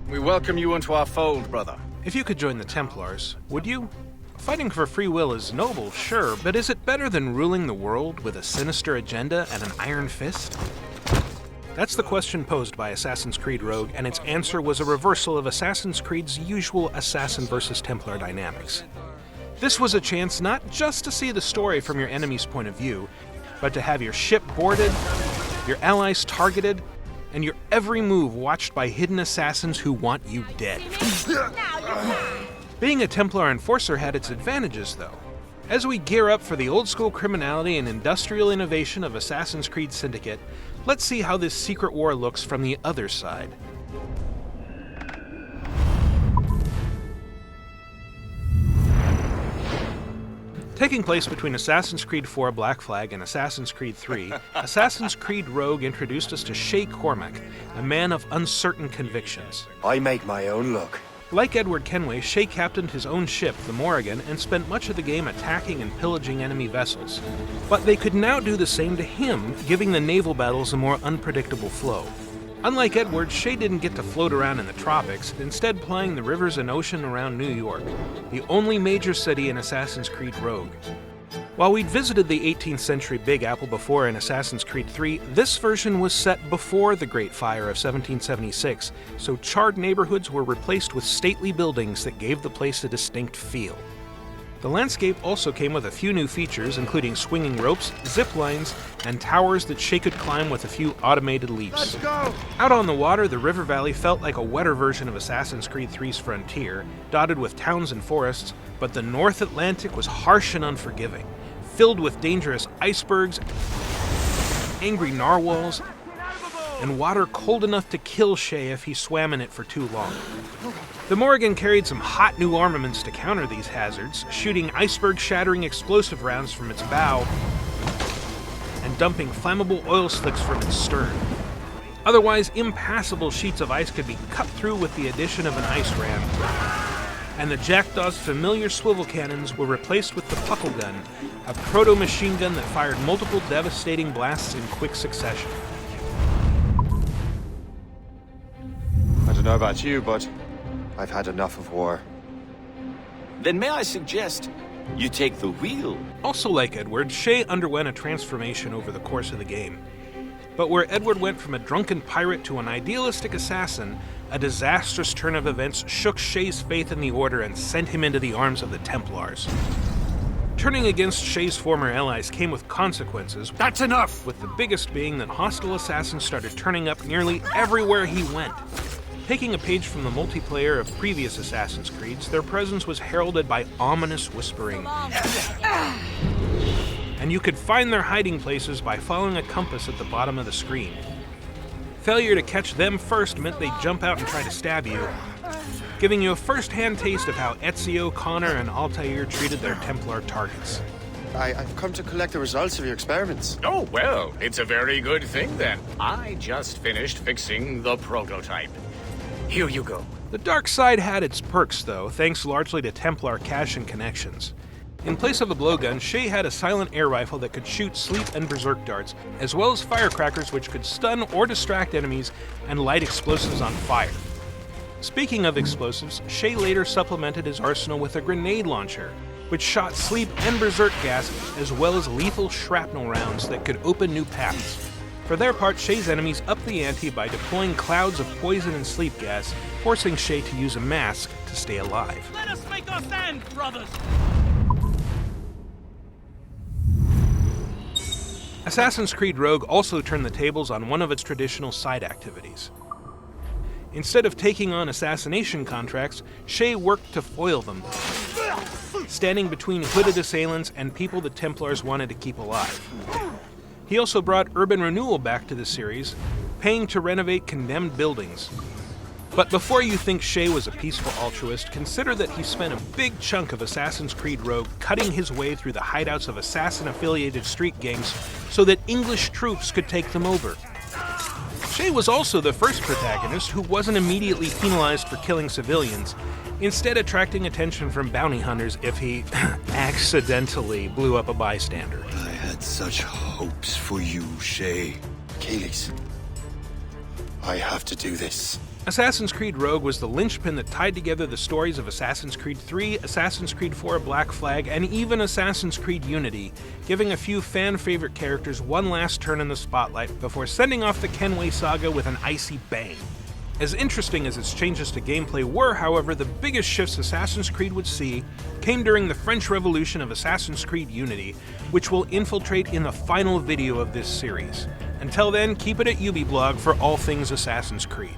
We welcome you into our fold, brother. If you could join the Templars, would you? Fighting for free will is noble, sure, but is it better than ruling the world with a sinister agenda and an iron fist? That's the question posed by Assassin's Creed Rogue, and its answer was a reversal of Assassin's Creed's usual assassin versus Templar dynamics. This was a chance not just to see the story from your enemy's point of view, but to have your ship boarded, your allies targeted, and your every move watched by hidden assassins who want you dead. Being a Templar Enforcer had its advantages, though. As we gear up for the old-school criminality and industrial innovation of Assassin's Creed Syndicate, let's see how this secret war looks from the other side. Taking place between Assassin's Creed IV Black Flag and Assassin's Creed III, Assassin's Creed Rogue introduced us to Shay Cormac, a man of uncertain convictions. I make my own luck. Like Edward Kenway, Shay captained his own ship, the Morrigan, and spent much of the game attacking and pillaging enemy vessels. But they could now do the same to him, giving the naval battles a more unpredictable flow. Unlike Edward, Shay didn't get to float around in the tropics, instead plying the rivers and ocean around New York, the only major city in Assassin's Creed Rogue. While we'd visited the 18th century Big Apple before in Assassin's Creed III, this version was set before the Great Fire of 1776, so charred neighborhoods were replaced with stately buildings that gave the place a distinct feel. The landscape also came with a few new features, including swinging ropes, zip lines, and towers that Shay could climb with a few automated leaps. Let's go! Out on the water, the river valley felt like a wetter version of Assassin's Creed III's Frontier, dotted with towns and forests, but the North Atlantic was harsh and unforgiving, filled with dangerous icebergs, angry narwhals, and water cold enough to kill Shay if he swam in it for too long. The Morrigan carried some hot new armaments to counter these hazards, shooting iceberg-shattering explosive rounds from its bow and dumping flammable oil slicks from its stern. Otherwise, impassable sheets of ice could be cut through with the addition of an ice ram, and the Jackdaw's familiar swivel cannons were replaced with the Puckle Gun, a proto-machine gun that fired multiple devastating blasts in quick succession. I don't know about you, but I've had enough of war. Then may I suggest you take the wheel? Also like Edward, Shay underwent a transformation over the course of the game. But where Edward went from a drunken pirate to an idealistic assassin, a disastrous turn of events shook Shay's faith in the Order and sent him into the arms of the Templars. Turning against Shay's former allies came with consequences. That's enough! With the biggest being that hostile assassins started turning up nearly everywhere he went. Taking a page from the multiplayer of previous Assassin's Creeds, their presence was heralded by ominous whispering. And you could find their hiding places by following a compass at the bottom of the screen. Failure to catch them first meant they'd jump out and try to stab you, giving you a first-hand taste of how Ezio, Connor, and Altair treated their Templar targets. I've come to collect the results of your experiments. Oh, well, it's a very good thing then. I just finished fixing the prototype. Here you go. The dark side had its perks, though, thanks largely to Templar cash and connections. In place of a blowgun, Shay had a silent air rifle that could shoot sleep and berserk darts, as well as firecrackers which could stun or distract enemies and light explosives on fire. Speaking of explosives, Shay later supplemented his arsenal with a grenade launcher, which shot sleep and berserk gas, as well as lethal shrapnel rounds that could open new paths. For their part, Shay's enemies upped the ante by deploying clouds of poison and sleep gas, forcing Shay to use a mask to stay alive. Let us make our stand, brothers! Assassin's Creed Rogue also turned the tables on one of its traditional side activities. Instead of taking on assassination contracts, Shay worked to foil them, standing between hooded assailants and people the Templars wanted to keep alive. He also brought urban renewal back to the series, paying to renovate condemned buildings. But before you think Shay was a peaceful altruist, consider that he spent a big chunk of Assassin's Creed Rogue cutting his way through the hideouts of assassin-affiliated street gangs so that English troops could take them over. Shay was also the first protagonist who wasn't immediately penalized for killing civilians, instead attracting attention from bounty hunters if he accidentally blew up a bystander. I had such hopes for you, Shay. Achilles, I have to do this. Assassin's Creed Rogue was the linchpin that tied together the stories of Assassin's Creed 3, Assassin's Creed 4 Black Flag, and even Assassin's Creed Unity, giving a few fan-favorite characters one last turn in the spotlight before sending off the Kenway saga with an icy bang. As interesting as its changes to gameplay were, however, the biggest shifts Assassin's Creed would see came during the French Revolution of Assassin's Creed Unity, which will infiltrate in the final video of this series. Until then, keep it at UbiBlog for all things Assassin's Creed.